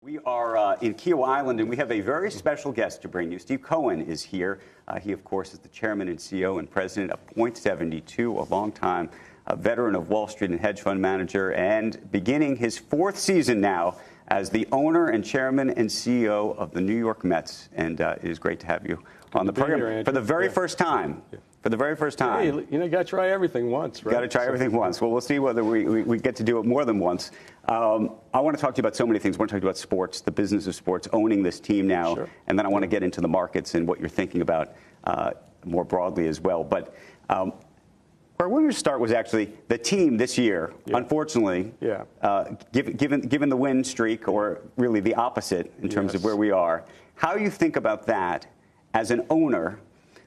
We are in Kiowa Island, and we have a very special guest to bring you. Steve Cohen is here. He, of course, is the chairman and CEO and president of Point72, a longtime veteran of Wall Street and hedge fund manager, and beginning his fourth season now as the owner and chairman and CEO of the New York Mets. And it is great to have you on the program for the very first time. For the very first time. Hey, you got to try everything once, right? Got to try everything once. Well, we'll see whether we get to do it more than once. I want to talk to you about so many things. I want to talk to you about sports, the business of sports, owning this team now. Sure. And then I want to get into the markets and what you're thinking about more broadly as well. But where I wanted to start was actually the team this year. Yeah. Unfortunately, given the win streak, or really the opposite in terms of where we are, how you think about that as an owner,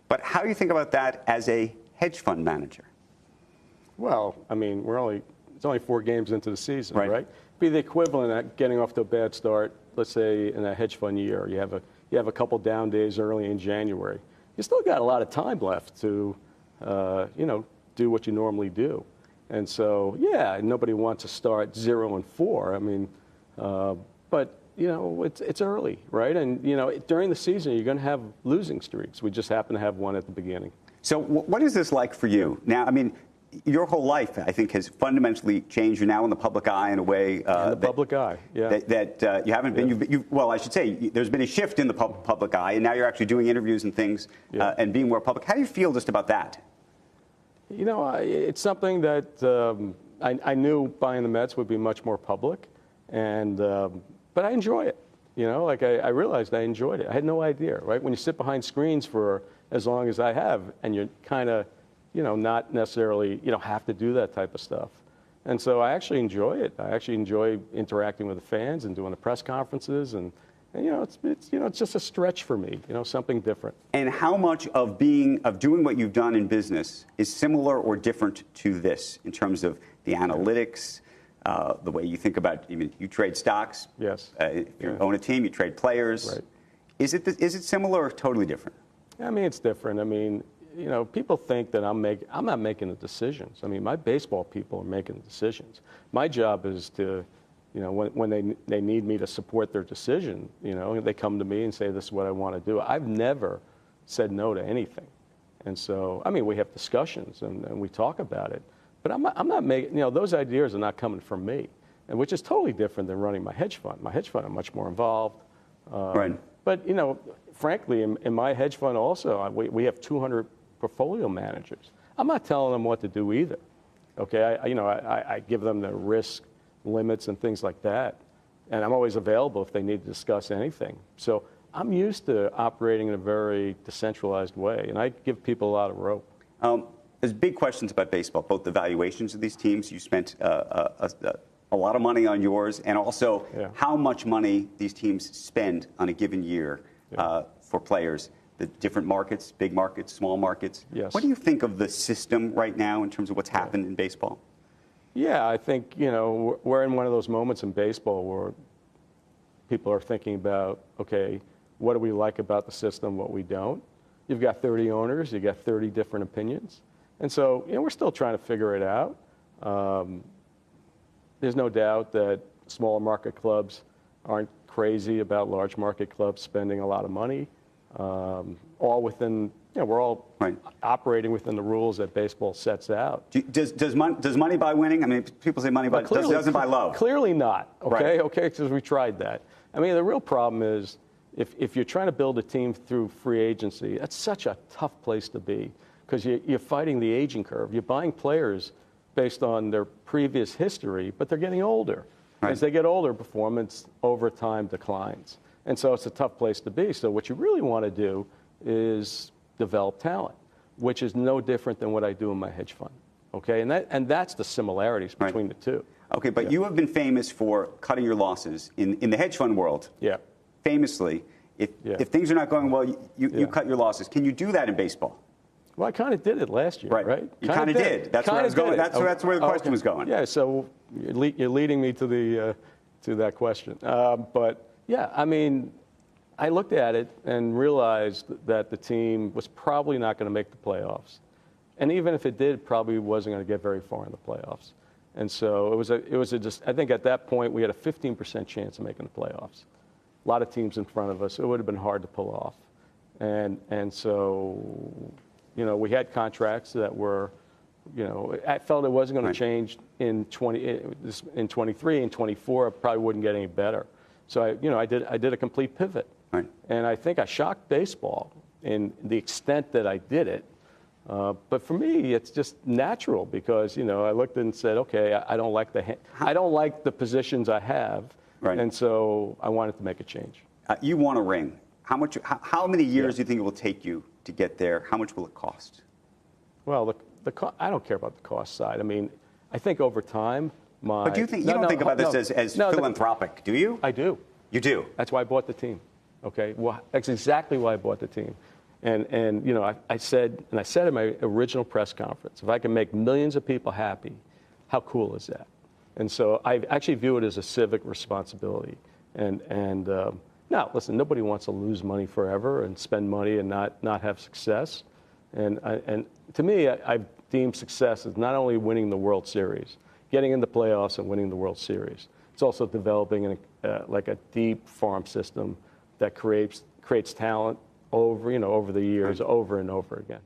but how do you think about that as a hedge fund manager? Well, I mean, it's only 4 games into the season, right? Be the equivalent of getting off to a bad start. Let's say in a hedge fund year, you have a couple down days early in January. You still got a lot of time left to, do what you normally do. And so, nobody wants to start 0-4. I mean, but it's early, right? And, during the season, you're going to have losing streaks. We just happen to have one at the beginning. So what is this like for you? Now, I mean, your whole life, I think, has fundamentally changed. You're now in the public eye in a way. Public eye, yeah. That you haven't been. Well, I should say, there's been a shift in the public eye, and now you're actually doing interviews and things and being more public. How do you feel just about that? It's something that I knew buying the Mets would be much more public, and but I enjoy it. I realized I enjoyed it. I had no idea, right? When you sit behind screens for as long as I have, and you're kind of, not necessarily, have to do that type of stuff. And so I actually enjoy it. I actually enjoy interacting with the fans and doing the press conferences, and it's just a stretch for me, something different. And how much of doing what you've done in business is similar or different to this in terms of the analytics? The way you think about, you trade stocks. Yes. If you own a team, you trade players. Right. Is it similar or totally different? I mean, it's different. I mean, people think that I'm not making the decisions. I mean, my baseball people are making the decisions. My job is to, when they need me to support their decision, they come to me and say, this is what I want to do. I've never said no to anything. And so, I mean, we have discussions and we talk about it. But I'm not making, those ideas are not coming from me, and which is totally different than running my hedge fund. My hedge fund, I'm much more involved. Right. But, frankly, in my hedge fund also, we have 200 portfolio managers. I'm not telling them what to do either. Okay, I give them the risk limits and things like that, and I'm always available if they need to discuss anything. So I'm used to operating in a very decentralized way, and I give people a lot of rope. There's big questions about baseball, both the valuations of these teams. You spent a lot of money on yours, and also how much money these teams spend on a given year for players, the different markets, big markets, small markets. Yes. What do you think of the system right now in terms of what's happened in baseball? Yeah, I think, we're in one of those moments in baseball where people are thinking about, okay, what do we like about the system, what we don't? You've got 30 owners, you've got 30 different opinions. And so, we're still trying to figure it out. There's no doubt that smaller market clubs aren't crazy about large market clubs spending a lot of money. All within, we're all operating within the rules that baseball sets out. Does money buy winning? I mean, people say money doesn't buy love. Clearly not. Okay, right. Okay, because we tried that. I mean, the real problem is if you're trying to build a team through free agency, that's such a tough place to be, because you're fighting the aging curve. You're buying players based on their previous history, but they're getting older. Right. As they get older, performance over time declines. And so it's a tough place to be. So what you really want to do is develop talent, which is no different than what I do in my hedge fund. Okay, and that's the similarities between the two. Okay, but you have been famous for cutting your losses in the hedge fund world. Yeah. Famously, if things are not going well, you cut your losses. Can you do that in baseball? Well, I kind of did it last year, right? You kind of did. That's where I was going. That's where the question was going. Yeah. So you're leading me to that question. But yeah, I mean, I looked at it and realized that the team was probably not going to make the playoffs, and even if it did, probably wasn't going to get very far in the playoffs. And so it was just, I think at that point we had a 15% chance of making the playoffs. A lot of teams in front of us. It would have been hard to pull off. And so, we had contracts that were, I felt it wasn't going to change in 23 and 24. It probably wouldn't get any better. So I did a complete pivot. Right. And I think I shocked baseball in the extent that I did it. But for me, it's just natural because, I looked and said, okay, I don't like the positions I have. Right. And so I wanted to make a change. You want a ring. How many years do you think it will take you to get there? How much will it cost? Well, I don't care about the cost side. I mean, I think over time, But do you think, don't think about this as philanthropic, do you? I do. You do? That's why I bought the team. Okay? Well, that's exactly why I bought the team. And I said in my original press conference, if I can make millions of people happy, how cool is that? And so I actually view it as a civic responsibility. Now, listen, nobody wants to lose money forever and spend money and not have success. And to me, I've deemed success as not only winning the World Series, getting in the playoffs and winning the World Series. It's also developing like a deep farm system that creates talent over the years, over and over again.